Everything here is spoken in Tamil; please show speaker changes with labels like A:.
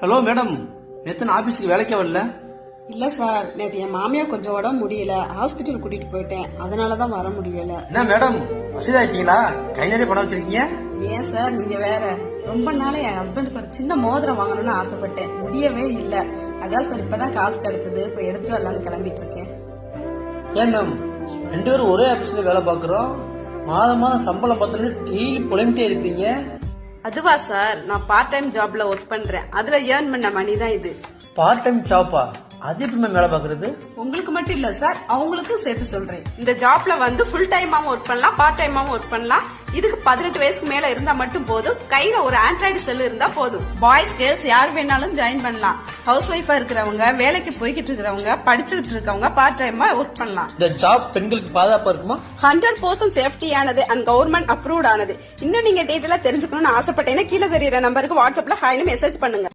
A: ஹலோ மேடம், நேத்து நான் ஆபீஸ்க்கு வேலைக்கே வரல.
B: இல்ல சார், நேத்து என் மாமியா கொஞ்சம் உடம்பு முடியல, ஹாஸ்பிட்டல் கூட்டிட்டு போயிட்டேன், அதனாலதான் வர முடியல.
A: என்ன மேடம், வசதி ஆயிட்டீங்களா? கை நிறைய பணம் வச்சிருக்கீங்க.
B: ஏன் சார் நீங்க வேற? ரொம்ப நாளா என் ஹஸ்பண்டுக்கு ஒரு சின்ன மோதிரம் வாங்கணும்னு ஆசைப்பட்டேன், முடியவே இல்ல. அதான் சார் இப்பதான் காசு கிடைச்சது, இப்ப எடுத்துட்டு வரலாம்னு கிளம்பிட்டு இருக்கேன்.
A: ஏன் மேம், 2 பேரும் ஒரே ஆபீஸ்ல வேலை பாக்குறோம், மாதம் சம்பளம் பார்த்தோன்னு டெய்லி புலம்பிட்டே இருப்பீங்க.
B: அதுவா சார், நான் பார்ட் டைம் ஜாப்ல ஒர்க் பண்றேன், அதுல ஏர்ன் பண்ண மணி தான் இது.
A: பார்ட் டைம் ஜாப்பா? அது எப்படி மேம் வேலை பாக்குறது?
B: உங்களுக்கு மட்டும் இல்ல சார், அவங்களுக்கும் சேர்த்து சொல்றேன். இந்த ஜாப்ல வந்து ஃபுல் டைமாவும் ஒர்க் பண்ணலாம், பார்ட் டைமாவும் ஒர்க் பண்ணலாம். இதுக்கு 18 வயசுக்கு மேல இருந்தா மட்டும் போதும். கையில ஒரு ஆண்ட்ராய்டு செல் இருந்தா போதும். பாய்ஸ் கேர்ள்ஸ் யார் வேணாலும் ஜாயின் பண்ணலாம். ஹவுஸ் ஒய்ஃபா இருக்கிறவங்க, வேலைக்கு போய்கிட்டு இருக்கிறவங்க, படிச்சுட்டு இருக்கவங்க பார்ட் டைமா ஒர்க் பண்ணலாம்.
A: இந்த ஜாப் பெண்களுக்கு பாதுகாப்பா இருக்குமா?
B: 100% சேஃப்டியானது அண்ட் கவர்மெண்ட் அப்ரூவ்ட் ஆனது. இன்னும் நீங்க டீடைலா தெரிஞ்சுக்கணும்னு ஆசைப்பட்டேன்னா கீழே தெரியுற நம்பருக்கு வாட்ஸ்அப்ல ஹாய்னு மெசேஜ் பண்ணுங்க.